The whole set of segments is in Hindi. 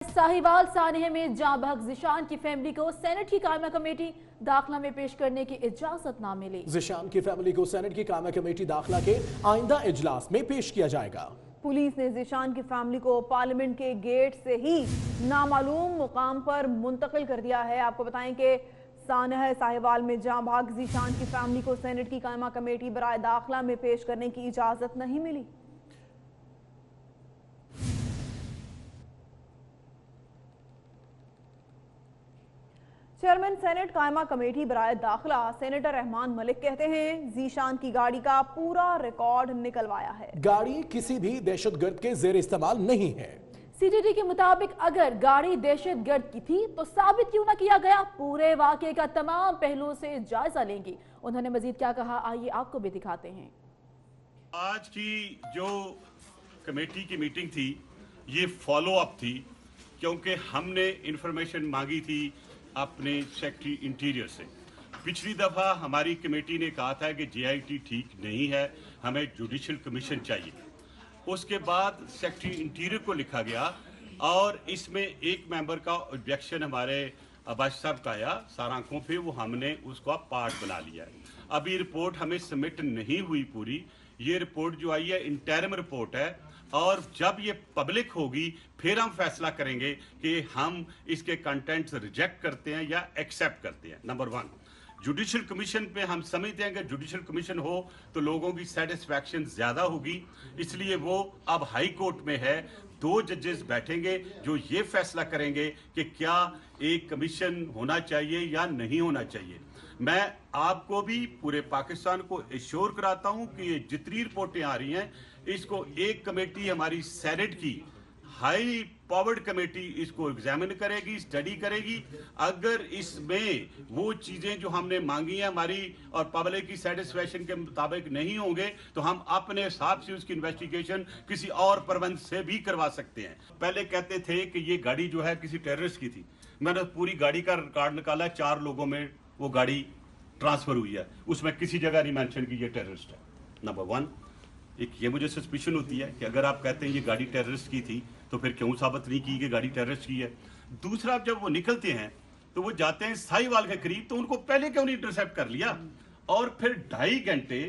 साहिवाल सानहे में जांबहक ज़ीशान की फैमिली को सेनेट की कायमा कमेटी दाखिला में पेश करने की इजाजत ना मिली। ज़ीशान की फैमिली को सेनेट की कायमा कमेटी दाखिला के आइंदा इजलास में पेश किया जाएगा। पुलिस ने ज़ीशान की फैमिली को पार्लियामेंट के गेट से ही नामालूम मुकाम पर मुंतकिल कर दिया है। आपको बताएं कि सानह साहिवाल में जांबहक ज़ीशान की फैमिली को सेनेट की कायमा कमेटी बराए दाखिला में पेश करने की इजाजत नहीं मिली। चेयरमैन सेनेट कायमा कमेटी बराए दाखिला सेनेटर रहमान मलिक कहते हैं ज़ीशान की गाड़ी का पूरा रिकॉर्ड निकलवाया है। गाड़ी किसी भी दहशतगर्द के जेर इस्तेमाल नहीं है। सीटीटी के मुताबिक अगर गाड़ी दहशतगर्द की थी तो साबित क्यों ना किया गया। पूरे वाकये का तमाम पहलुओं से जायजा लेंगी। उन्होंने मजीद क्या कहा, आइए आपको भी दिखाते हैं। आज की जो कमेटी की मीटिंग थी ये फॉलो अप थी, क्योंकि हमने इंफॉर्मेशन मांगी थी अपने सेक्रेटरी इंटीरियर से। पिछली दफा हमारी कमेटी ने कहा था कि जेआईटी ठीक नहीं है, हमें जुडिशल कमीशन चाहिए। उसके बाद सेक्रेटरी इंटीरियर को लिखा गया और इसमें एक मेंबर का ऑब्जेक्शन हमारे अब्बास साहब का आया सार आंखों पे, वो हमने उसका पार्ट बना लिया है। अभी रिपोर्ट हमें सबमिट नहीं हुई पूरी। ये रिपोर्ट जो आई है इंटरिम रिपोर्ट है और जब ये पब्लिक होगी फिर हम फैसला करेंगे कि हम इसके कंटेंट्स रिजेक्ट करते हैं या एक्सेप्ट करते हैं। नंबर 1, जुडिशल कमीशन पे हम समझते हैं कि जुडिशल कमीशन हो तो लोगों की सेटिस्फैक्शन ज्यादा होगी, इसलिए वो अब हाई कोर्ट में है। 2 जजेस बैठेंगे जो ये फैसला करेंगे कि क्या एक कमीशन होना चाहिए या नहीं होना चाहिए। मैं आपको भी पूरे पाकिस्तान को एश्योर कराता हूं कि ये जितनी रिपोर्टें आ रही हैं इसको एक कमेटी हमारी सेनेट की हाई पावर्ड कमेटी इसको एग्जामिन करेगी, स्टडी करेगी। अगर इसमें वो चीजें जो हमने मांगी हैं हमारी और पब्लिक की सेटिस्फैक्शन के मुताबिक नहीं होंगे तो हम अपने हिसाब से उसकी इन्वेस्टिगेशन किसी और प्रबंध से भी करवा सकते हैं। पहले कहते थे कि ये गाड़ी जो है किसी टेररिस्ट की थी। मैंने पूरी गाड़ी का रिकॉर्ड निकाला, 4 लोगों में वो गाड़ी ट्रांसफर हुई है, उसमें किसी जगह नहीं मेंशन की ये टेररिस्ट है। नंबर 1, एक ये मुझे सस्पिशन होती है कि अगर आप कहते हैं ये गाड़ी टेररिस्ट की थी तो फिर क्यों साबित नहीं की कि गाड़ी टेररिस्ट की है। दूसरा, जब वो निकलते हैं तो वो जाते हैं साहिवाल के करीब, तो उनको पहले क्यों नहीं इंटरसेप्ट कर लिया और फिर 2.5 घंटे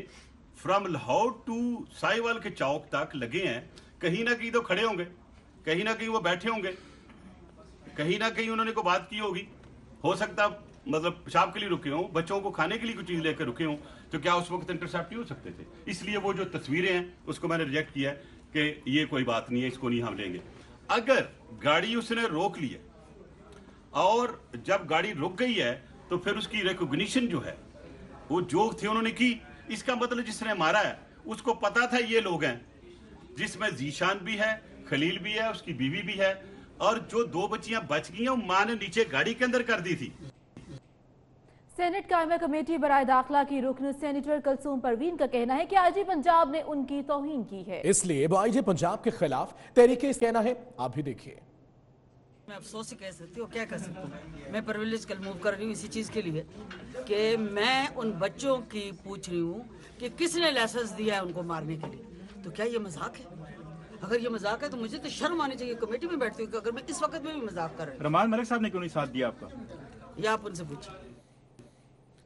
फ्रॉम लाहौर टू साहिवाल के चौक तक लगे हैं। कहीं ना कहीं तो खड़े होंगे, कहीं ना कहीं वो बैठे होंगे, कहीं ना कहीं उन्होंने कोई बात की होगी। हो सकता मतलब पेशाब के लिए रुके हों, बच्चों को खाने के लिए कुछ चीज लेकर रुके हों, तो क्या उस वक्त इंटरसेप्ट नहीं हो सकते थे। इसलिए वो जो तस्वीरें हैं उसको मैंने रिजेक्ट किया है कि ये कोई बात नहीं है, इसको नहीं हम लेंगे। अगर गाड़ी उसने रोक ली है और जब गाड़ी रुक गई है तो फिर उसकी रिकॉग्निशन जो है वो जो थे उन्होंने की, इसका मतलब जिसने मारा है उसको पता था ये लोग हैं, जिसमें ज़ीशान भी है, खलील भी है, उसकी बीवी भी है, और जो 2 बच्चियां बच गई हैं वो मां ने नीचे गाड़ी के अंदर कर दी थी। सेनेट कायमा कमेटी बराए दाखिला की रुकन सेनेटर कलसूम परवीन का कहना है कि आईजी पंजाब ने उनकी तौहीन की है, इसलिए वो आईजी पंजाब के खिलाफ तहरीके कहना है। आप भी देखिए। मैं अफसोस ही कह सकती हूँ, क्या कर सकती हूँ। मैं प्रिविलेज कल मूव कर रही हूँ इसी चीज़ के लिए कि मैं उन बच्चों की पूछ रही हूँ कि किसने लाइसेंस दिया है उनको मारने के लिए। तो क्या ये मजाक है? अगर ये मजाक है तो मुझे तो शर्म आनी चाहिए। कमेटी में बैठती हूँ अगर मैं इस वक्त में भी मजाक कर रही हूँ। रहमान मलिक साहब ने क्यों नहीं साथ दिया आपका? ये आप उनसे पूछिए।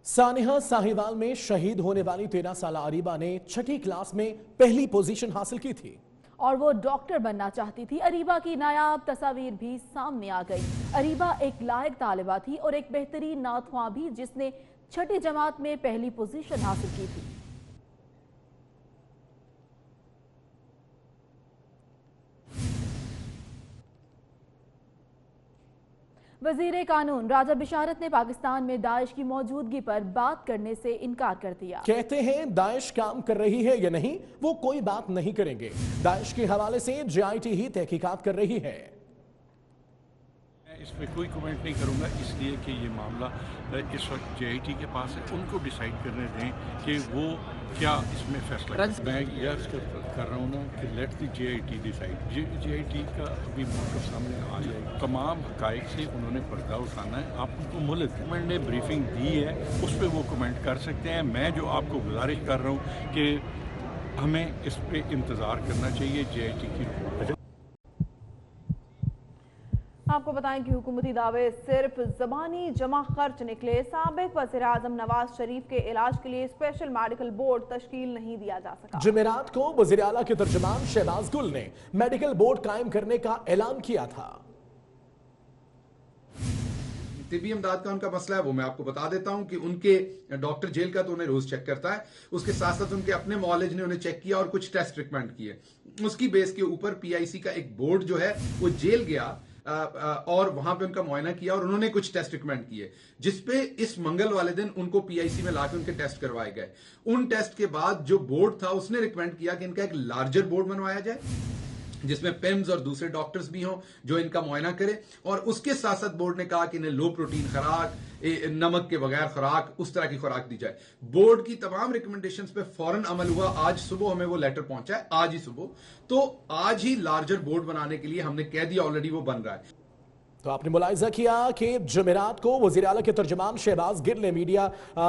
सानिहा साहिवाल में शहीद होने वाली 13 साल अरीबा ने 6ठी क्लास में पहली पोजीशन हासिल की थी और वो डॉक्टर बनना चाहती थी। अरीबा की नायाब तस्वीर भी सामने आ गई। अरीबा एक लायक तालिबा थी और एक बेहतरीन नाख्वां भी, जिसने 6ठी जमात में पहली पोजीशन हासिल की थी। वजीर कानून राजा बिशारत ने पाकिस्तान में दाइश की मौजूदगी पर बात करने से इनकार कर दिया। कहते हैं दाइश काम कर रही है या नहीं वो कोई बात नहीं करेंगे। दाइश के हवाले से जेआईटी ही तहकीकात कर रही है। मैं इस पर कोई कमेंट नहीं करूंगा, इसलिए कि ये मामला इस वक्त जेआईटी के पास है। उनको डिसाइड करने दें कि वो क्या इसमें फैसला। मैं यह कर रहा हूँ ना कि let the JIT decide. JIT का अभी मौका सामने आ जाएगा। तमाम हकाइक से उन्होंने पर्दा उठाना है। आप उनको मुल्क गवर्नमेंट ने ब्रीफिंग दी है, उस पर वो कमेंट कर सकते हैं। मैं जो आपको गुजारिश कर रहा हूँ कि हमें इस पर इंतज़ार करना चाहिए जेआईटी की रिपोर्ट। आपको बताएं कि हुकूमती दावे सिर्फ ज़बानी जमा खर्च निकले। साबिक वज़ीर-ए-आज़म नवाज शरीफ के इलाज के लिए स्पेशल मेडिकल बोर्ड तश्कील नहीं दिया जा सका। जुमेरात को वज़ीर आला के तर्जुमान शहबाज गुल ने मेडिकल बोर्ड कायम करने का ऐलान किया था। तिबी इमदाद का उनका मसला है वो मैं आपको बता देता हूं कि उनके डॉक्टर जेल का तो उन्हें रोज चेक करता है, उसके साथ साथ उनके अपने मॉलेज ने उन्हें चेक किया और कुछ टेस्ट रिकमेंड किए। उसकी बेस के ऊपर पीआईसी का एक बोर्ड जो है वो जेल गया और वहां पे उनका मुआयना किया और उन्होंने कुछ टेस्ट रिकमेंड किए, जिसपे इस मंगल वाले दिन उनको पीआईसी में लाके उनके टेस्ट करवाए गए। उन टेस्ट के बाद जो बोर्ड था उसने रिकमेंड किया कि इनका एक लार्जर बोर्ड बनवाया जाए जिसमें पिम्स और दूसरे डॉक्टर्स भी हों जो इनका मुआयना करे, और उसके साथ साथ बोर्ड ने कहा कि इन्हें लो प्रोटीन खुराक, नमक के बगैर खुराक, उस तरह की खुराक दी जाए। बोर्ड की तमाम रिकमेंडेशंस पे फौरन अमल हुआ। आज सुबह हमें वो लेटर पहुंचा है, आज ही सुबह। तो आज ही लार्जर बोर्ड बनाने के लिए हमने कह दिया, ऑलरेडी वो बन रहा है। तो आपने मुलाहिजा किया कि जुमेरात को वज़ीर आला के तर्जुमान शहबाज गिल ने मीडिया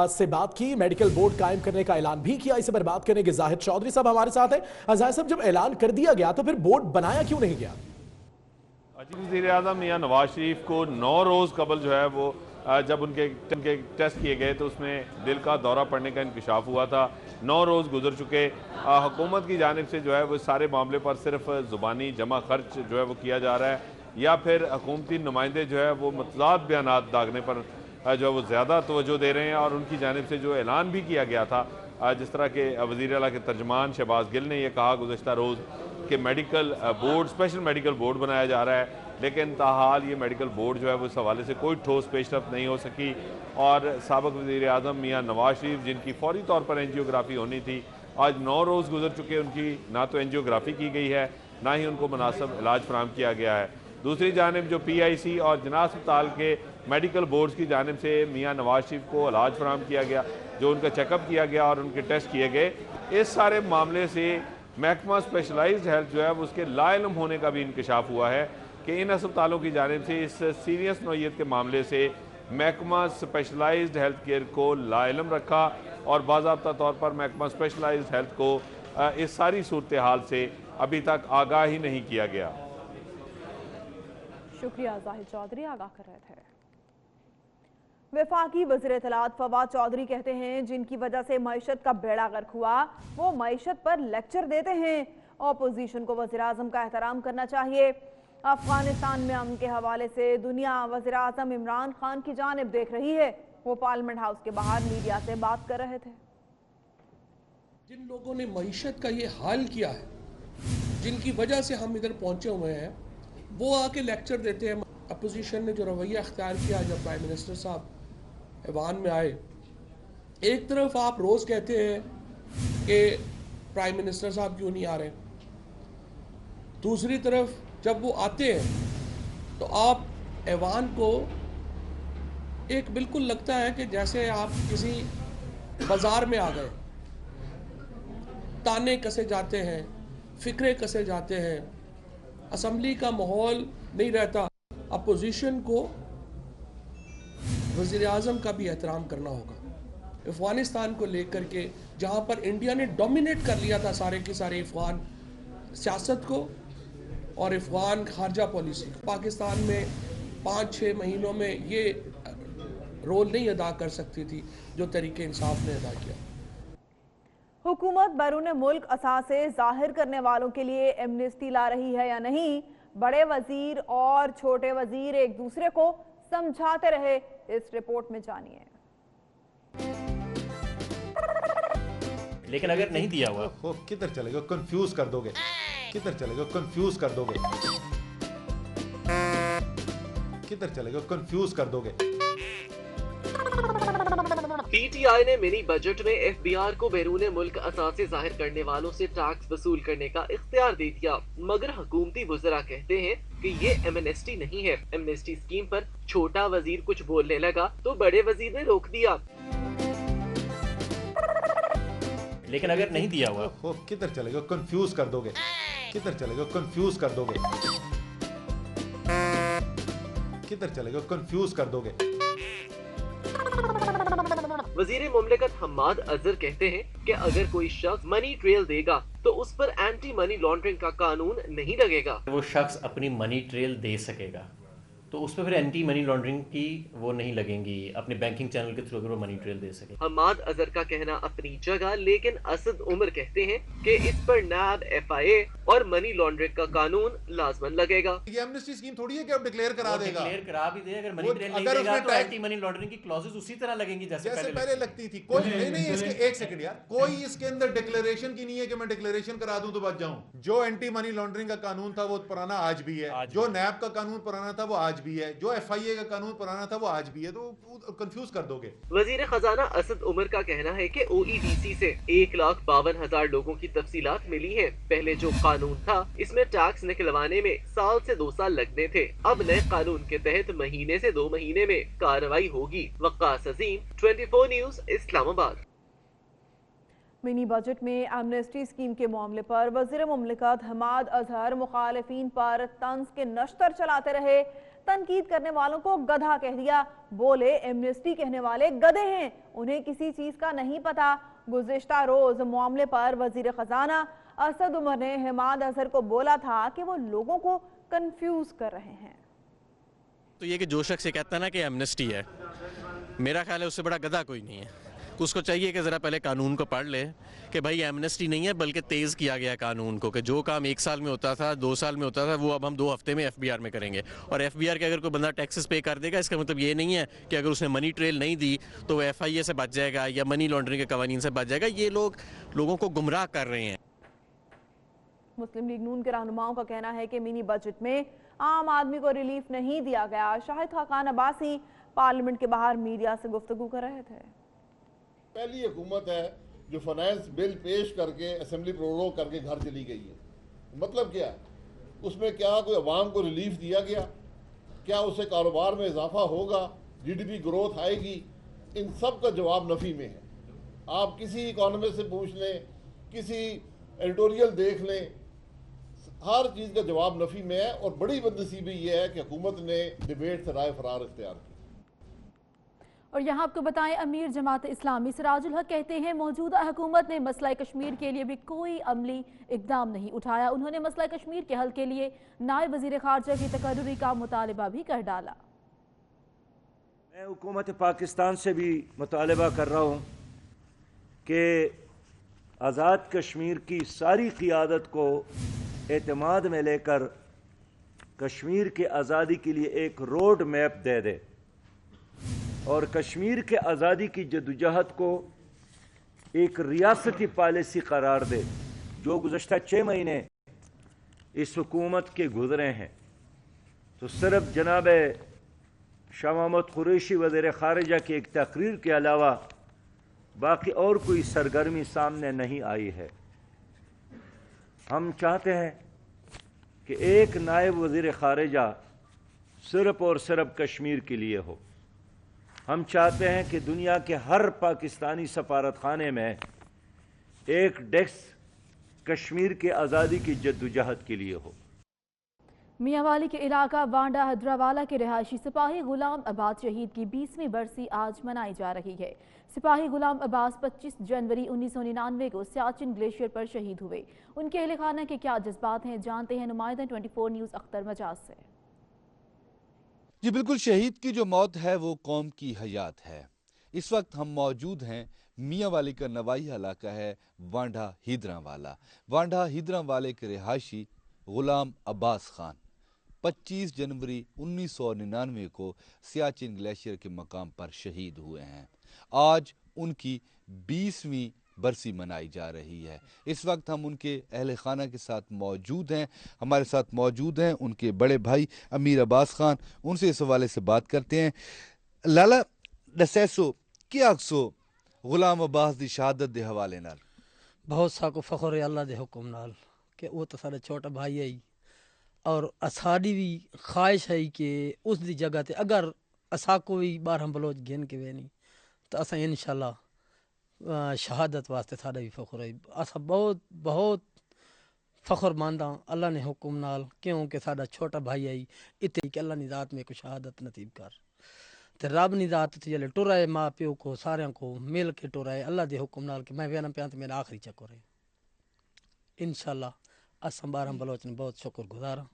से बात की, मेडिकल बोर्ड कायम करने का ऐलान भी किया। इसे पर बात करने के जाहिद चौधरी साहब हमारे साथ हैं। जाहिद साहब, जब ऐलान कर दिया गया तो फिर बोर्ड बनाया क्यों नहीं गया? वज़ीर आज़म मियां नवाज शरीफ को 9 रोज़ कबल जो है वो जब उनके टेस्ट किए गए तो उसमें दिल का दौरा पड़ने का इंकशाफ हुआ था। 9 रोज़ गुजर चुके। हुकूमत की जानिब से जो है वो सारे मामले पर सिर्फ ज़ुबानी जमा खर्च जो है वो किया जा रहा है, या फिर हुकूमती नुमाइंदे जो है वो मतज़ाद बयानात दागने पर जो है वो ज़्यादा तवज्जो दे रहे हैं। और उनकी जानिब से जो ऐलान भी किया गया था, जिस तरह के वज़ीर आला के तर्जुमान शहबाज गिल ने यह कहा गुज़श्ता रोज़ कि medical board, special medical board बनाया जा रहा है, लेकिन ताहाल ये मेडिकल बोर्ड जो है वो इस हवाले से कोई ठोस पेशरफ नहीं हो सकी। और साबिक़ वज़ीर आज़म मियां नवाज शरीफ जिनकी फौरी तौर पर एंजियोग्राफी होनी थी, आज 9 रोज़ गुजर चुके, उनकी ना तो एंजियोग्राफी की गई है, ना ही उनको मुनासिब इलाज फराहम किया गया है। दूसरी जानिब जो पीआईसी और जना अस्पताल के मेडिकल बोर्ड्स की जानिब से मियां नवाज शरीफ को इलाज फराहम किया गया, जो उनका चेकअप किया गया और उनके टेस्ट किए गए, इस सारे मामले से महकमा स्पेशलाइज्ड हेल्थ जो है उसके लाइलम होने का भी इंकशाफ हुआ है कि इन अस्पतालों की जानिब से इस सीरियस नौइयत के मामले से महकमा स्पेशलाइज्ड हेल्थ केयर को लाइलम रखा और बाज़ाब्ता तौर पर महकमा स्पेशलाइज्ड हेल्थ को इस सारी सूरत हाल से अभी तक आगाह ही नहीं किया गया। शुक्रिया जाहिद चौधरी, आगाह कर रहे थे। वफाकी वज़ीर इत्तलात फवाद चौधरी कहते हैं जिनकी वजह से मईशत का बेड़ा गर्क हुआ वो मईशत पर लेक्चर देते हैं। ऑपोजिशन को वज़ीर आज़म का एहतराम करना चाहिए। अफगानिस्तान में अमन के हवाले से दुनिया वज़ीर आज़म इमरान खान की जानिब देख रही है। वो पार्लियामेंट हाउस के बाहर मीडिया से बात कर रहे थे। जिन लोगों ने मईशत का ये हाल किया है, जिनकी वजह से हम इधर पहुंचे हुए हैं, वो आके लेक्चर देते हैं। अपोजिशन ने जो रवैया अख्तियार किया जब प्राइम मिनिस्टर साहब ऐवान में आए, एक तरफ आप रोज़ कहते हैं कि प्राइम मिनिस्टर साहब क्यों नहीं आ रहे, दूसरी तरफ जब वो आते हैं तो आप ऐवान को एक बिल्कुल लगता है कि जैसे आप किसी बाजार में आ गए। ताने कसे जाते हैं, फिक्रे कसे जाते हैं, असम्बली का माहौल नहीं रहता। अपोजिशन को वज़ीर आज़म का भी एहतराम करना होगा। अफ़गानिस्तान को लेकर के जहाँ पर इंडिया ने डोमिनेट कर लिया था सारे की सारे अफ़गान सियासत को और अफ़गान खारजा पॉलिसी, पाकिस्तान में 5-6 महीनों में ये रोल नहीं अदा कर सकती थी जो तरीके इंसाफ ने अदा किया। हुकूमत बैरून मुल्क असासे जाहिर करने वालों के लिए एमनेस्टी ला रही है या नहीं, बड़े वजीर और छोटे वजीर एक दूसरे को समझाते रहे, इस रिपोर्ट में जानिए। लेकिन अगर नहीं दिया हुआ किधर चलेगा, कंफ्यूज कर दोगे, किधर चलेगा, कंफ्यूज कर दोगे, किधर चलेगा, कंफ्यूज कर दोगे। पीटीआई ने मिनी बजट में एफबीआर को बैरून मुल्क असासे जाहिर करने वालों से टैक्स वसूल करने का इख्तियार दे दिया, मगर हुकूमती वज़रा कहते हैं कि ये एमनेस्टी नहीं है। एमनेस्टी स्कीम पर छोटा वजीर कुछ बोलने लगा तो बड़े वजीर ने रोक दिया। लेकिन अगर नहीं दिया हुआ किधर चलेगा, कंफ्यूज कर दोगे, किधर चलेगा, कंफ्यूज कर दोगे, किधर चलेगा, कंफ्यूज कर दोगे। वजीर मुमलिकत हम्माद अजहर कहते हैं कि अगर कोई शख्स मनी ट्रेल देगा तो उस पर एंटी मनी लॉन्ड्रिंग का कानून नहीं लगेगा। वो शख्स अपनी मनी ट्रेल दे सकेगा, तो उस पर फिर एंटी मनी लॉन्ड्रिंग की वो नहीं लगेंगी अपने बैंकिंग चैनल के थ्रू, अगर वो मनी ट्रेल दे सके। हमाद अजहर का कहना अपनी जगह, लेकिन असद उमर कहते हैं कि इस पर नैब, FIA और मनी लॉन्ड्रिंग का कानून लाजमन लगेगा। ये एमनेस्टी स्कीम थोड़ी है कि अब डिक्लेयर करा देगा। डिक्लेयर करा भी दे, अगर मनी ट्रेल नहीं अगर देगा उसमें तो एंटी मनी लॉन्ड्रिंग की क्लॉजेस उसी तरह लगेंगी जैसे पहले लगती थी। कोई नहीं इसके, एक सेकंड यार, कोई इसके अंदर डिक्लेरेशन की नहीं है कि मैं डिक्लेरेशन करा दूं तो बच जाऊं। जो एंटी मनी लॉन्ड्रिंग का कानून था वो पुराना आज भी है, जो नैब का कानून पुराना था वो आज भी है, जो FIA का कानून पुराना था वो आज भी है, तो कंफ्यूज कर दोगे। वजीर खजाना असद उमर का कहना है कि OEDC से 1,52,000 लोगों की तफसीलात मिली हैं। पहले जो कानून था इसमें टैक्स निकलवाने में साल से 2 साल लगने थे। अब नए कानून के तहत महीने से 2 महीने में कार्रवाई होगी। वक्कास अजीम, 24 न्यूज, इस्लामाबाद। मिनी बजट में एमनेस्टी स्कीम के मामले पर वजीर मुमलिकत हमाद अजहर मुखालिफिन पर तंज के नश्तर चलाते रहे। तनकीद करने वालों को गधा कह दिया। बोले एमनेस्टी कहने वाले गधे हैं, उन्हें किसी चीज का नहीं पता। गुज़िश्ता रोज मामले पर वजीर खजाना असद उमर ने हमाद अजहर को बोला था कि वो लोगों को कंफ्यूज कर रहे हैं। तो ये कि जो शख्स ये कहता है ना कि एमनेस्टी है, मेरा ख्याल है उससे बड़ा गधा कोई नहीं है। उसको चाहिए कि ज़रा पहले कानून को पढ़ ले कि भाई एमनेस्टी नहीं है बल्कि तेज़ किया गया कानून को, कि जो काम 1 साल में होता था, 2 साल में होता था, वो अब हम 2 हफ्ते में FBR में करेंगे। और FBR के अगर कोई बंदा टैक्सेस पे कर देगा, इसका मतलब ये नहीं है कि अगर उसने मनी ट्रेल नहीं दी तो वो FIA से बच जाएगा या मनी लॉन्ड्रिंग के कवानीन से बच जाएगा। ये लोग लोगों को गुमराह कर रहे हैं। मुस्लिम लीग नून के रहनुमाओं का कहना है कि मिनी बजट में आम आदमी को रिलीफ नहीं दिया गया। शाहिद खान अब्बासी पार्लियामेंट के बाहर मीडिया से गुफ्तगू कर रहे थे। पहली हुकूमत है जो फाइनेंस बिल पेश करके असेंबली प्रोरोग करके घर चली गई है। मतलब क्या, उसमें क्या कोई अवाम को रिलीफ दिया गया? क्या उससे कारोबार में इजाफा होगा, GDP ग्रोथ आएगी? इन सब का जवाब नफी में है। आप किसी इकोनॉमिस्ट से पूछ लें, किसी एडिटोरियल देख लें, हर चीज़ का जवाब नफी में है। और बड़ी बदनसीबी ये है कि हुकूमत ने डिबेट से राय फरार इख्तियार की। और यहाँ आपको बताएं, अमीर जमात इस्लामी सिराजुल हक कहते हैं मौजूदा हुकूमत ने मसला कश्मीर के लिए भी कोई अमली इकदाम नहीं उठाया। उन्होंने मसला कश्मीर के हल के लिए नायब वजीर खारजा की तकर्रुरी का मुतालबा भी कर डाला। मैं हुकूमत पाकिस्तान से भी मुतालबा कर रहा हूँ कि आज़ाद कश्मीर की सारी क़ियादत को एतमाद में लेकर कश्मीर के आज़ादी के लिए एक रोड मैप दे दे और कश्मीर के आज़ादी की जदोजहद को एक रियासती पॉलिसी करार दे। जो गुज़श्ता 6 महीने इस हुकूमत के गुज़रे हैं, तो सिर्फ जनाब शाह महमूद कुरैशी वज़ीर ख़ारिजा की एक तकरीर के अलावा बाकी और कोई सरगर्मी सामने नहीं आई है। हम चाहते हैं कि एक नायब वज़ीर ख़ारिजा सिर्फ और सिर्फ कश्मीर के लिए हो। हम चाहते हैं कि दुनिया के हर पाकिस्तानी सफारत खाने में एक डेस्क कश्मीर के आज़ादी की जद्दोजहद के लिए हो। मियांवाली के इलाका वांडा हदरावाला के रिहायशी सिपाही गुलाम अब्बास शहीद की 20वीं बरसी आज मनाई जा रही है। सिपाही गुलाम अब्बास 25 जनवरी 1999 को सियाचिन ग्लेशियर पर शहीद हुए। उनके अहले खाना के क्या जज्बात हैं, जानते हैं नुमाइंदा 24 न्यूज़ अख्तर मजाज से। जी बिल्कुल, शहीद की जो मौत है वो कौम की हयात है। इस वक्त हम मौजूद हैं मियांवाली का नवाई इलाका है वांडा हिदरावाला। वांडा हिदरावाले के रिहायशी गुलाम अब्बास खान 25 जनवरी 1999 को सियाचिन ग्लेशियर के मकाम पर शहीद हुए हैं। आज उनकी 20वीं बरसी मनाई जा रही है। इस वक्त हम उनके अहले खाना के साथ मौजूद हैं। हमारे साथ मौजूद हैं उनके बड़े भाई अमीर अब्बास खान। उनसे इस हवाले से बात करते हैं। लाला दसैसो क्या अक्सो गुलाम अब्बास दी शहादत दे हवाले नाल बहुत साको फखर है अल्लाह दे हुक्म नाल कि वो तो साडा छोटा भाई है और असाडी भी ख्वाहिश है कि उस दी जगह ते अगर असा को भी बार हम बलोच गिन के वे नहीं तो असा इंशाल्लाह शहादत वास्ते साडा भी फखर है। असा बहुत बहुत फखर मानदा अल्लाह ने हुक्म नाल क्योंकि साडा छोटा भाई है इतनी कि अल्लाह निजात में को शहादत नसीब कर ते रब निजात ते जले टुराए माँ प्यो को सारे को मिल के टुराए अल्लाह दे हुक्म नाल कि मैं वेना पे मेरा आखिरी चक्कर है। इंशाल्लाह असम बारह बलोच ने बहुत शुक्र गुजार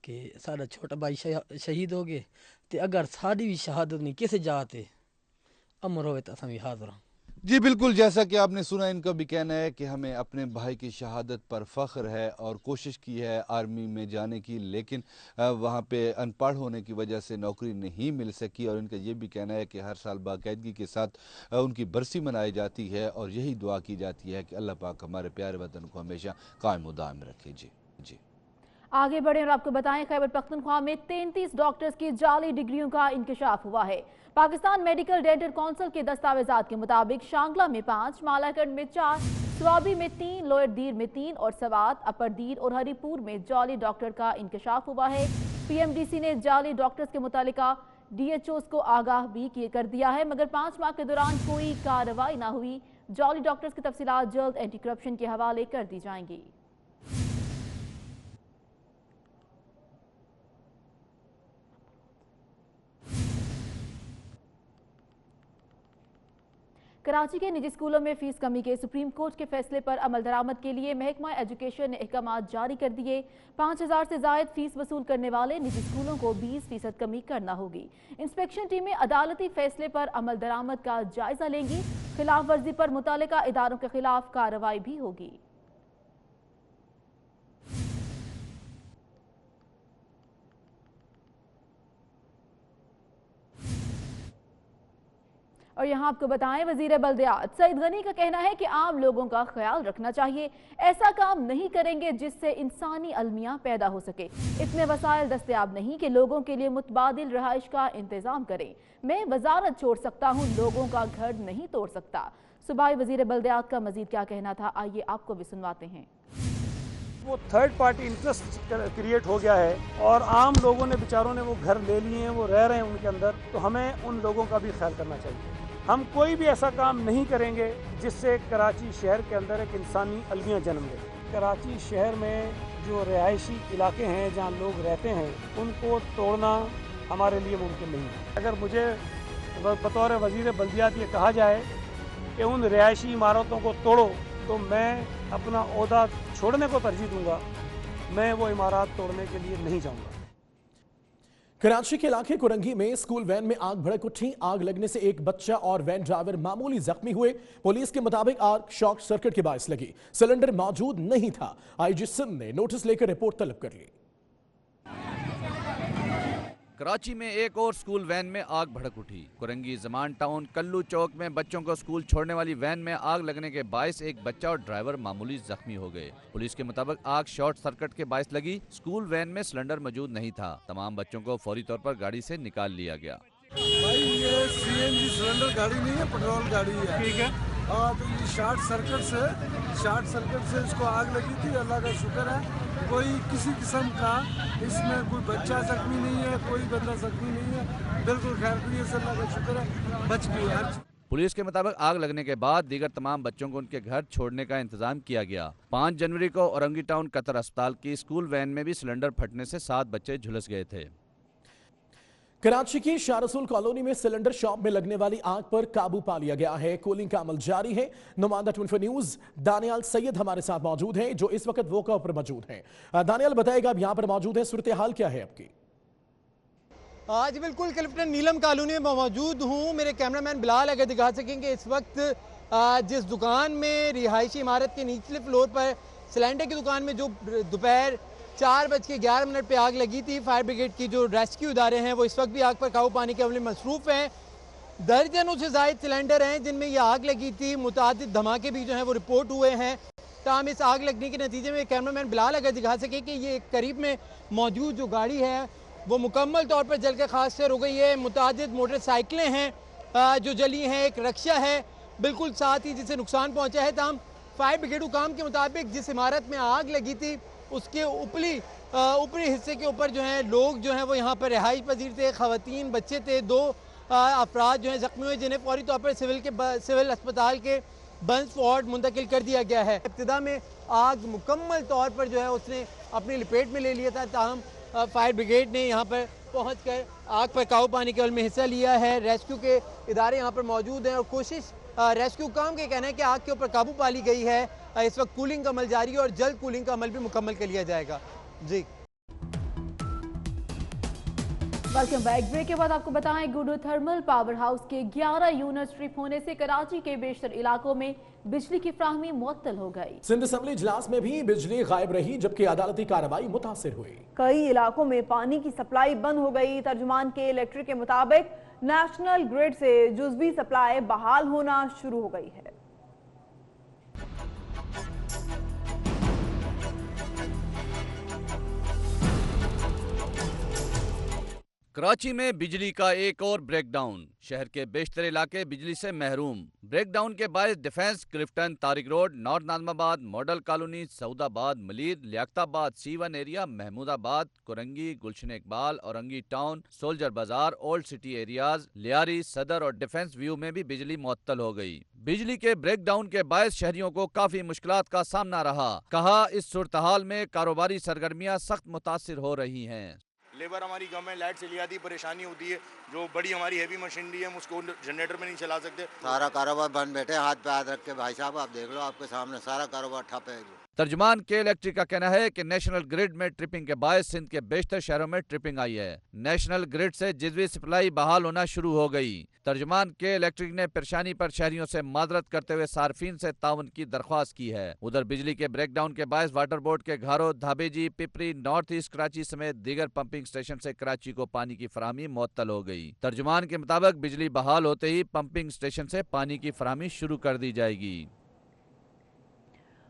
कि सारा छोटा भाई शहीद हो गए तो अगर साड़ी भी शहादत नहीं किसे जाते अमर होवे तो असं भी हाजिर हाँ। जी बिल्कुल, जैसा कि आपने सुना, इनका भी कहना है कि हमें अपने भाई की शहादत पर फ़ख्र है और कोशिश की है आर्मी में जाने की, लेकिन वहाँ पे अनपढ़ होने की वजह से नौकरी नहीं मिल सकी। और इनका ये भी कहना है कि हर साल बाकायदगी के साथ उनकी बरसी मनाई जाती है और यही दुआ की जाती है कि अल्लाह पाक हमारे प्यारे वतन को हमेशा कायम व दायम रखे। जी जी आगे बढ़े और आपको बताएं, खैबर पख्तूनख्वा में 33 डॉक्टर्स की जाली डिग्रियों का इंकशाफ हुआ है। पाकिस्तान मेडिकल डेंटल काउंसिल के दस्तावेजात के मुताबिक शांगला में 5, मालाकंड में 4, स्वाबी में 3, लोअर दीर में 3 और सवात, अपर दीर और हरीपुर में जाली डॉक्टर का इंकशाफ हुआ है। पीएमडीसी ने जाली डॉक्टर्स के मुतालिका डीएचओस को आगाह भी कर दिया है, मगर 5 माह के दौरान कोई कार्रवाई न हुई। जाली डॉक्टर्स की तफसीलात जल्द एंटी करप्शन के हवाले कर दी जाएंगी। कराची के निजी स्कूलों में फीस कमी के सुप्रीम कोर्ट के फैसले पर अमल दरामद के लिए महकमा एजुकेशन ने अहकामात जारी कर दिए। 5000 से जायद फीस वसूल करने वाले निजी स्कूलों को 20% कमी करना होगी। इंस्पेक्शन टीमें अदालती फैसले पर अमल दरामद का जायजा लेंगी। खिलाफ वर्जी पर मुतल्लिका इदारों के खिलाफ कार्रवाई भी होगी। और यहाँ आपको बताएं, वजीर बल्दियात सईद गनी का कहना है कि आम लोगों का ख्याल रखना चाहिए, ऐसा काम नहीं करेंगे जिससे इंसानी अलमियाँ पैदा हो सके। इतने वसाइल दस्तयाब नहीं कि लोगों के लिए मुतबादिल रहाइश का इंतजाम करें। मैं वजारत छोड़ सकता हूँ, लोगों का घर नहीं तोड़ सकता। सूबाई वजीर बल्दियात का मजीद क्या कहना था, आइए आपको भी सुनवाते हैं। वो थर्ड पार्टी इंटरेस्ट क्रिएट हो गया है और आम लोगों ने बेचारों ने वो घर ले लिए हैं, वो रह रहे हैं उनके अंदर, तो हमें उन लोगों का भी ख्याल करना चाहिए। हम कोई भी ऐसा काम नहीं करेंगे जिससे कराची शहर के अंदर एक इंसानी अलमियाँ जन्म ले। कराची शहर में जो रिहायशी इलाके हैं जहाँ लोग रहते हैं उनको तोड़ना हमारे लिए मुमकिन नहीं है। अगर मुझे बतौर वजीर बल्दियात ये कहा जाए कि उन रिहायशी इमारतों को तोड़ो, तो मैं अपना ओहदा छोड़ने को तरजीह दूंगा। मैं वो इमारत तोड़ने के लिए नहीं जाऊंगा। कराची के इलाके कुरंगी में स्कूल वैन में आग भड़क उठी। आग लगने से एक बच्चा और वैन ड्राइवर मामूली जख्मी हुए। पुलिस के मुताबिक आग शॉर्ट सर्किट के बायस लगी। सिलेंडर मौजूद नहीं था। आईजी सिंध ने नोटिस लेकर रिपोर्ट तलब कर ली। कराची में एक और स्कूल वैन में आग भड़क उठी। कुरंगी जमान टाउन कल्लू चौक में बच्चों को स्कूल छोड़ने वाली वैन में आग लगने के बायस एक बच्चा और ड्राइवर मामूली जख्मी हो गए। पुलिस के मुताबिक आग शॉर्ट सर्किट के बायस लगी। स्कूल वैन में सिलेंडर मौजूद नहीं था। तमाम बच्चों को फौरी तौर पर गाड़ी से निकाल लिया गया। भाई ये सीएनजी सिलेंडर गाड़ी नहीं है, पेट्रोल गाड़ी है। ठीक है। तो ये शॉर्ट सर्किट से इसको आग लगी थी। अल्लाह का शुक्र है कोई किसी किस्म का इसमें कोई बच्चा जख्मी नहीं है, कोई बंदा जख्मी नहीं है। बिल्कुल खैर से अल्लाह का शुक्र है बच गई। पुलिस के मुताबिक आग लगने के बाद दीगर तमाम बच्चों को उनके घर छोड़ने का इंतजाम किया गया। 5 जनवरी को औरंगी टाउन कतर अस्पताल की स्कूल वैन में भी सिलेंडर फटने से 7 बच्चे झुलस गए थे। कराची की शाह रसूल कॉलोनी में सिलेंडर शॉप में लगने वाली आग पर काबू पा लिया गया है। कूलिंग का अमल जारी है। नुमाइंदा 24 न्यूज दानियाल सैयद हमारे साथ मौजूद हैं, जो इस वक्त वोका पर मौजूद हैं। दानियाल बताएगा, अब यहाँ पर मौजूद है, सूरत हाल क्या है आपकी? आज बिल्कुल क्लिफ्टन नीलम कॉलोनी में मौजूद हूँ। मेरे कैमरामैन बिलाल अगर दिखा सकेंगे, इस वक्त जिस दुकान में रिहायशी इमारत के निचले फ्लोर पर सिलेंडर की दुकान में जो दोपहर 4:11 पे आग लगी थी, फायर ब्रिगेड की जो रेस्क्यू इदारे हैं वो इस वक्त भी आग पर काबू पाने के अमल में मसरूफ़ हैं। दर्जनों से ज़ायद सिलेंडर हैं जिनमें ये आग लगी थी। मुतादिद धमाके भी जो हैं वो रिपोर्ट हुए हैं। ताहम इस आग लगने के नतीजे में कैमरामैन बिलाल अगर दिखा सके कि ये करीब में मौजूद जो गाड़ी है वो मुकम्मल तौर पर जल कर खासतर हो गई है। मुतादिद मोटरसाइकिलें हैं जो जली हैं, एक रक्षा है बिल्कुल साथ ही जिसे नुकसान पहुँचा है। ताहम फायर ब्रिगेड हुकाम के मुताबिक जिस इमारत में आग लगी थी उसके ऊपरी हिस्से के ऊपर जो है लोग जो हैं वो यहाँ पर रिहाइश पजीर थे। ख़वातीन, बच्चे थे। 2 अफराद जो हैं ज़ख्मी हुए, जिन्हें फौरी तौर पर सिविल अस्पताल के बंस वार्ड मुंतकिल कर दिया गया है। इब्तिदा में आग मुकम्मल तौर पर जो है उसने अपनी लपेट में ले लिया था। ताहम फायर ब्रिगेड ने यहाँ पर पहुँचकर आग पर काबू पाने के अमल में हिस्सा लिया है। रेस्क्यू के इदारे यहाँ पर मौजूद हैं और कोशिश रेस्क्यू काम के कहना है कि आग के ऊपर काबू पा ली गई है। इस वक्त कूलिंग का अमल जारी है और जल्द कूलिंग का अमल भी मुकम्मल कर लिया जाएगा। जी वेलकम बैक। ब्रेक के बाद आपको बताएं, गुडू थर्मल पावर हाउस के 11 यूनिट ट्रिप होने से कराची के बेशतर इलाकों में बिजली की फ्राहमी मुअत्तल हो गई। सिंध असेंबली इजलास में भी बिजली गायब रही, जबकि अदालती कार्रवाई मुतासिर हुई। कई इलाकों में पानी की सप्लाई बंद हो गई। तर्जुमान के इलेक्ट्रिक के मुताबिक नेशनल ग्रिड से जुज़वी सप्लाई बहाल होना शुरू हो गई है। कराची में बिजली का एक और ब्रेकडाउन, शहर के बेशतर इलाके बिजली से महरूम। ब्रेकडाउन के बायस defence, Clifton, Tariq road, north Nazimabad, model colony, Saudabad, Malir, Liaquatabad, C1 area, Mahmudabad, Korangi, Gulshan Iqbal, Orangi town, soldier Bazaar, old city areas, Lyari, Saddar और डिफेंस व्यू में भी बिजली मुअत्तल हो गई। बिजली के ब्रेकडाउन के बायस शहरियों को काफी मुश्किलात का सामना रहा। कहा, इस सूरत-हाल में कारोबारी सरगर्मियां सख्त मुतासिर हो रही हैं। लेबर हमारी गवर्नमेंट लाइट चली आती है, परेशानी होती है। जो बड़ी हमारी हैवी मशीनरी है हम उसको जनरेटर में नहीं चला सकते। सारा कारोबार बंद बैठे, हाथ पे हाथ रख के। भाई साहब आप देख लो, आपके सामने सारा कारोबार ठप है। तर्जुमान के इलेक्ट्रिक का कहना है कि नेशनल ग्रिड में ट्रिपिंग के बायस सिंध के बेशतर शहरों में ट्रिपिंग आई है। नेशनल ग्रिड से बिजली सप्लाई बहाल होना शुरू हो गई। तर्जुमान के इलेक्ट्रिक ने परेशानी पर शहरियों से माजरत करते हुए सार्फिन से ताउन की दरख्वास्त की है। उधर बिजली के ब्रेकडाउन के बायस वाटर बोर्ड के घारो, धाबेजी, पिपरी, नॉर्थ ईस्ट कराची समेत दीगर पंपिंग स्टेशन से कराची को पानी की फराहमी मुअत्तल हो गई। तर्जुमान के मुताबिक बिजली बहाल होते ही पंपिंग स्टेशन से पानी की फराहमी शुरू कर दी जाएगी।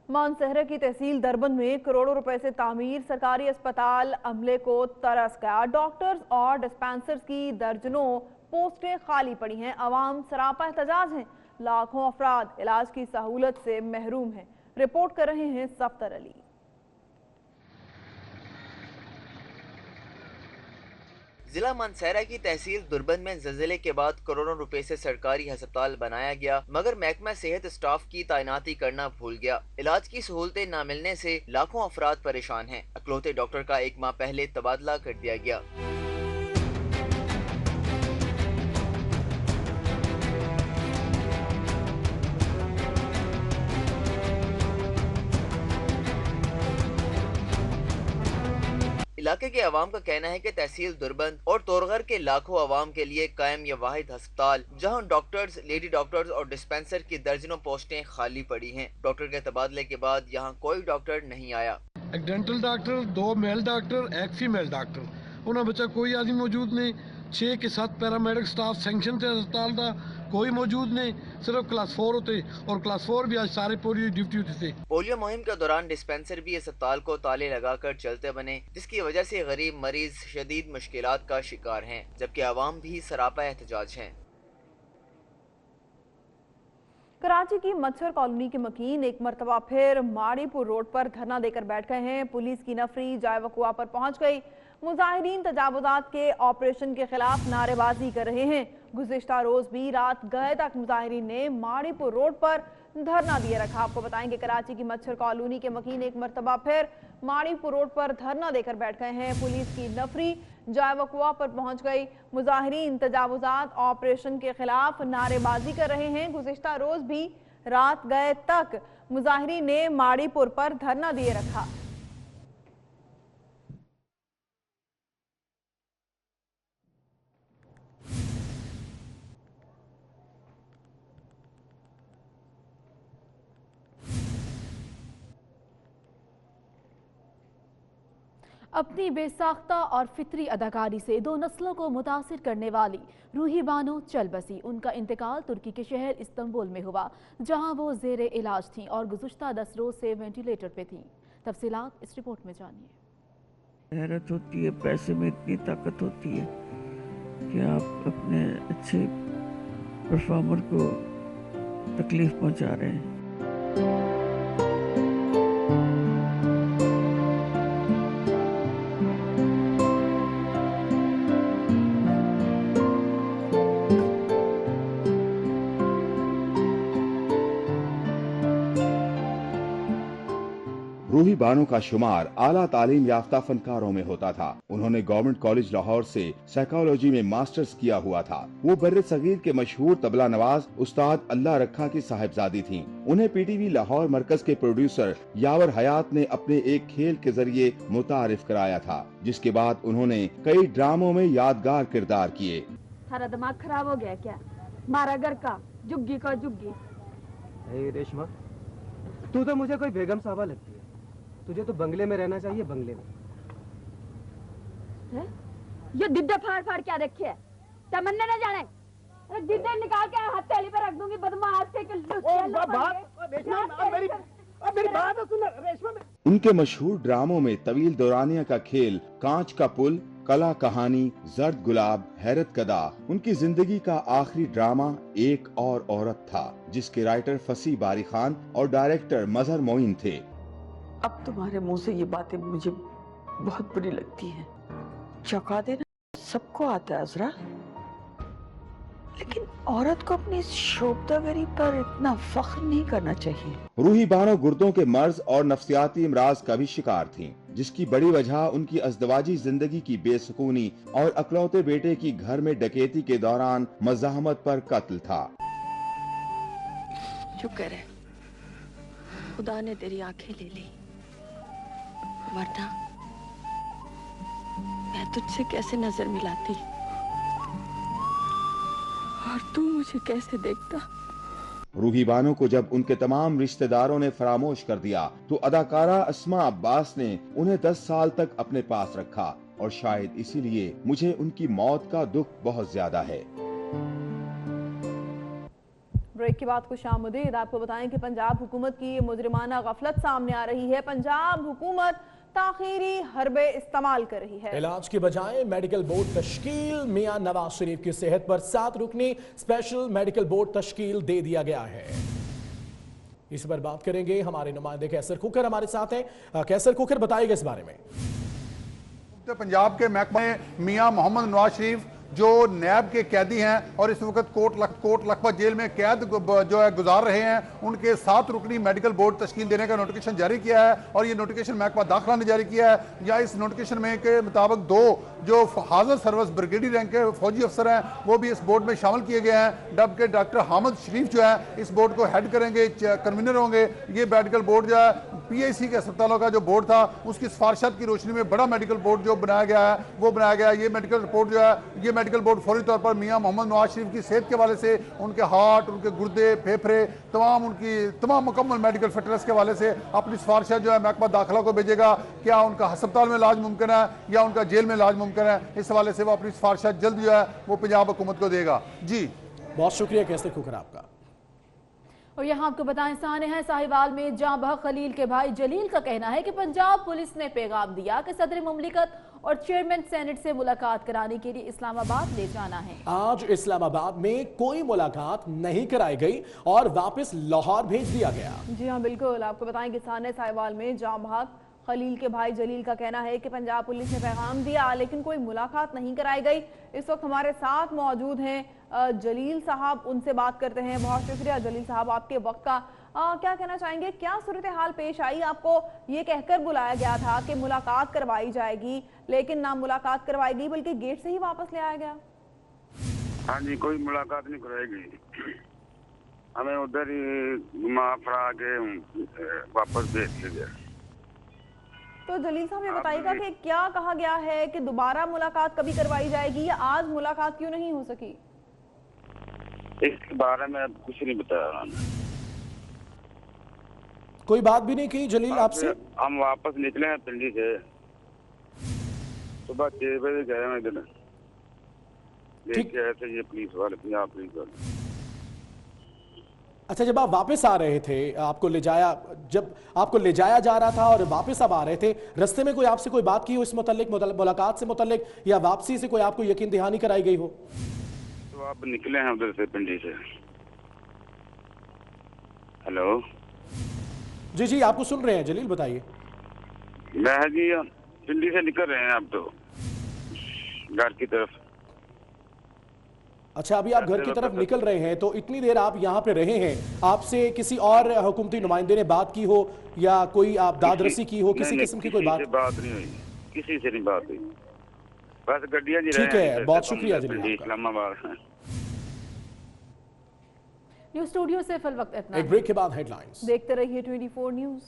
मानसहरा की तहसील दरबंद में करोड़ों रुपए से तामीर सरकारी अस्पताल अमले को तरस गया। डॉक्टर्स और डिस्पेंसर्स की दर्जनों पोस्टें खाली पड़ी हैं। अवाम सरापा एहतजाज हैं। लाखों अफराद इलाज की सहूलत से महरूम हैं। रिपोर्ट कर रहे हैं सफ्तर अली। जिला मानसहरा की तहसील दुर्बन में ज़लज़ले के बाद करोड़ों रुपए से सरकारी अस्पताल बनाया गया, मगर महकमा सेहत स्टाफ की तैनाती करना भूल गया। इलाज की सहूलतें न मिलने से लाखों अफराद परेशान हैं। अकलौते डॉक्टर का 1 माह पहले तबादला कर दिया गया। इलाके के अवाम का कहना है कि तहसील दुर्बंद और तोरगर के लाखों अवाम के लिए कायम यह वाहिद अस्पताल, जहां डॉक्टर्स, लेडी डॉक्टर्स और डिस्पेंसर की दर्जनों पोस्टें खाली पड़ी हैं। डॉक्टर के तबादले के बाद यहां कोई डॉक्टर नहीं आया। एक dental doctor, 2 mail doctor, 1 female doctor, उन्हें बच्चा कोई आदमी मौजूद नहीं। 6 के 7 पैरामेडिक स्टाफ सैंक्शन थे अस्पताल का, कोई मौजूद नहीं। सिर्फ क्लास 4 होते और क्लास 4 भी आज सारे पोलियो ड्यूटी थे। पोलियो मुहिम के दौरान डिस्पेंसर भी अस्पताल को ताले लगाकर चलते बने, जिसकी वजह से गरीब मरीज शदीद मुश्किलात का शिकार हैं, जबकि आवाम भी सरापा एहतजाज हैं। कराची की मच्छर कॉलोनी के मकीन एक मरतबा फिर माड़ीपुर रोड पर धरना देकर बैठ गए हैं। पुलिस की नफरी जाय वकुआ पर पहुंच गई। मुजाहिरीन तजावुजात के ऑपरेशन के खिलाफ नारेबाजी कर रहे हैं। गुज़िश्ता रोज भी रात गए तक मुजाहिरीन ने माड़ीपुर रोड पर धरना दिए रखा। आपको बताएंगे कराची की मच्छर कॉलोनी के मकीन एक मरतबा फिर माड़ीपुर रोड पर धरना देकर बैठ गए हैं। पुलिस की नफरी जाय वकुआ पर पहुंच गई। मुजाहिरीन तजावुजात ऑपरेशन के खिलाफ नारेबाजी कर रहे हैं। गुज़िश्ता रोज भी रात गए तक मुजाहिरीन ने माड़ीपुर पर धरना दिए रखा। अपनी बेसाख्ता और फितरी अदाकारी से 2 नस्लों को मुतासिर करने वाली रूही बानो चल बसी। उनका इंतकाल तुर्की के शहर इस्तांबुल में हुआ, जहां वो जेरे इलाज थीं और गुज़श्ता 10 रोज से वेंटिलेटर पे थीं। तफसीलात इस रिपोर्ट में जानिए। हैरत होती है, पैसे में इतनी ताकत होती है कि आप अपने अच्छे परफॉर्मर को तकलीफ पहुंचा रहे हैं। रूही बानो का शुमार आला तालीम याफ्ता फनकारों में होता था। उन्होंने गवर्नमेंट कॉलेज लाहौर से साइकोलॉजी में मास्टर्स किया हुआ था। वो बर्रे सगीर के मशहूर तबला नवाज उस्ताद अल्लाह रखा की साहिबजादी थीं। उन्हें पीटीवी लाहौर मरकज के प्रोड्यूसर यावर हयात ने अपने एक खेल के जरिए मुतारिफ कराया था, जिसके बाद उन्होंने कई ड्रामों में यादगार किरदार किए। थारा दिमाग खराब हो गया क्या? मारा घर का जुग्गी का जुग्गी। रेशमा, तू तो मुझे कोई बेगम साहबा लगती है। तुझे तो बंगले में रहना चाहिए, बंगले में। ये दिद्दे फाड़ फाड़ क्या रखे है? तमन्ना न जाने। दिद्दे निकाल के हथेली पे रख दूंगी, बदमाश के मेरी बात सुन रेशमा। उनके मशहूर ड्रामों में तवील दौरानिया का खेल, कांच का पुल, कला कहानी, जर्द गुलाब, हैरत कदा, उनकी जिंदगी का आखिरी ड्रामा एक और औरत था, जिसके राइटर फसी बारी खान और डायरेक्टर मजहर मोइन थे। अब तुम्हारे मुंह से ये बातें मुझे बहुत बुरी लगती हैं। चौंका देना सबको आता है अजरा, लेकिन औरत को अपनी इस शोभदागरी पर इतना फख्र नहीं करना चाहिए। रूही बानो गुर्दों के मर्ज और नफ्सियाती इमराज का भी शिकार थीं, जिसकी बड़ी वजह उनकी अज़दवाजी जिंदगी की बेसुकूनी और अकलौते बेटे की घर में डकैती के दौरान मज़ाहमत पर कत्ल था। शुक्र है खुदा ने तेरी आंखें ले ली, वरना मैं तुझसे कैसे नजर मिलाती और तू मुझे कैसे देखता। रूही बानो को जब उनके तमाम रिश्तेदारों ने फरामोश कर दिया तो अदाकारा अस्मा अब्बास ने उन्हें 10 साल तक अपने पास रखा, और शायद इसीलिए मुझे उनकी मौत का दुख बहुत ज्यादा है। ब्रेक के बाद खुश आमदीद। आपको बताएं कि पंजाब हुकूमत की मुजरिमाना गफलत सामने आ रही है। पंजाब हुकूमत ताखीरी हरबे इस्तेमाल कर रही है। इलाज के बजाय मेडिकल बोर्ड तश्कील। मियां नवाज शरीफ की सेहत पर 7 रुकनी स्पेशल मेडिकल बोर्ड तश्कील दे दिया गया है। इस पर बात करेंगे, हमारे नुमाइंदे कैसर खुकर हमारे साथ हैं। कैसर खुकर, बताइएगा इस बारे में। पंजाब के महकमे मियां मोहम्मद नवाज शरीफ जो नैब के कैदी हैं और इस वक्त कोट लखपत जेल में कैद जो है गुजार रहे हैं, उनके 7 रुकनी मेडिकल बोर्ड तश्कील देने का नोटिफिकेशन जारी किया है, और ये नोटिफिकेशन महकमा दाखिला ने जारी किया है। या इस नोटिफिकेशन में के मुताबिक 2 जो हाजिर सर्विस ब्रिगेडियर रैंक के फौजी अफसर हैं वो भी इस बोर्ड में शामिल किए गए हैं। जबकि डॉक्टर हामिद शरीफ जो है इस बोर्ड को हेड करेंगे, कन्वीनर होंगे। ये मेडिकल बोर्ड जो है PIC के अस्पतालों का जो बोर्ड था उसकी सिफारिशात की रोशनी में बड़ा मेडिकल बोर्ड जो बनाया गया है वो बनाया गया है। ये मेडिकल रिपोर्ट जो है, ये मेडिकल बोर्ड फौरी तौर पर मियां मोहम्मद नवाज शरीफ की सेहत के हवाले से, उनके हार्ट, उनके गुर्दे, फेफड़े, तमाम मुकम्मल मेडिकल फिटनेस के हवाले से अपनी सिफारिशात जो है महकमा दाखिला को भेजेगा। क्या उनका अस्पताल में इलाज मुमकिन है या उनका जेल में इलाज मुमकिन है, इस हवाले से वो अपनी सिफारिशात जल्द जो है वो पंजाब हुकूमत को देगा। जी बहुत शुक्रिया कैसर खुकर आपका। और यहाँ आपको बताएं, सानेहा साहिवाल में जांबह खलील के भाई जलील का कहना है कि पंजाब पुलिस ने पैगाम दिया कि सदर मुमलिकत और चेयरमैन सेनेट से मुलाकात कराने के लिए इस्लामाबाद ले जाना है। आज इस्लामाबाद में कोई मुलाकात नहीं कराई गई और वापस लाहौर भेज दिया गया। जी हाँ बिल्कुल, आपको बताएं कि सानेहा साहिवाल में जांबह खलील के भाई जलील का कहना है कि पंजाब पुलिस ने पैगाम दिया लेकिन कोई मुलाकात नहीं कराई गई। इस वक्त हमारे साथ मौजूद हैं जलील साहब, उनसे बात करते हैं। बहुत शुक्रिया जलील साहब आपके वक्त का। क्या कहना चाहेंगे, क्या सूरत हाल पेश आई? आपको ये कहकर बुलाया गया था कि मुलाकात करवाई जाएगी, लेकिन ना मुलाकात करवाई गई बल्कि गेट से ही वापस ले आया गया। हाँ जी, कोई मुलाकात नहीं कराई गई, हमें उधर ही घुमा फिरा के वापस भेज दिया गया। तो जलील साहब ये बताइएगा कि क्या कहा गया है कि दोबारा मुलाकात कभी करवाई जाएगी या आज मुलाकात क्यों नहीं हो सकी? इसके बारे में कुछ नहीं बताया उन्होंने। कोई बात भी नहीं की जलील आपसे? हम वापस निकले हैं पिंडी से, सुबह 6 बजे गए हैं इधर, लेके आए थे ये पुलिस वाले, पंजाब पुलिस वाले। अच्छा, जब आप वापस आ रहे थे, जब आपको ले जाया जा रहा था और वापस आप आ रहे थे, रास्ते में कोई आपसे कोई बात की हो इस मुलाकात से मुतल्लिक या वापसी से कोई आपको यकीन दहानी कराई गई हो? तो आप निकले हैं उधर से पिंडी से। हेलो जी जी, आपको सुन रहे हैं जलील, बताइए। मैं जी पिंडी से निकल रहे हैं आप तो घर की तरफ। अच्छा, अभी आप घर की तरफ निकल रहे हैं, तो इतनी देर आप यहाँ पे रहे हैं, आपसे किसी और हुकूमती नुमाइंदे ने बात की हो या कोई आप दादरसी की हो, किसी किस्म की कोई बात नहीं हुई? किसी से नहीं बात हुई, बस गड्डियां जी। ठीक है, बहुत शुक्रिया जी। इस्लामाबाद। न्यूज़ स्टूडियो से फिल वक्त इतना। एक ब्रेक के बाद हेडलाइंस देखते रहिए 24 न्यूज़।